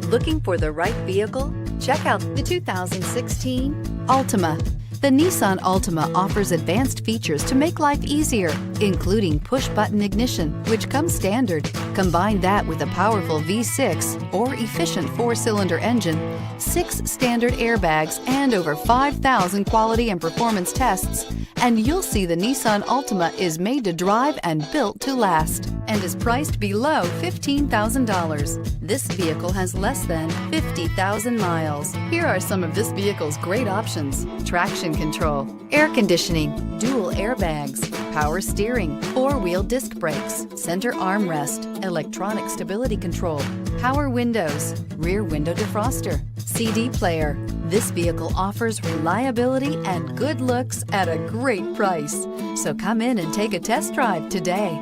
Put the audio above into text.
Looking for the right vehicle? Check out the 2016 Altima. The Nissan Altima offers advanced features to make life easier, including push-button ignition, which comes standard. Combine that with a powerful V6 or efficient 4-cylinder engine, 6 standard airbags, and over 5,000 quality and performance tests, and you'll see the Nissan Altima is made to drive and built to last, and is priced below $15,000. This vehicle has less than 50,000 miles. Here are some of this vehicle's great options: traction control, air conditioning, dual airbags, power steering, 4-wheel disc brakes, center armrest, electronic stability control, power windows, rear window defroster, CD player. This vehicle offers reliability and good looks at a great price. So come in and take a test drive today.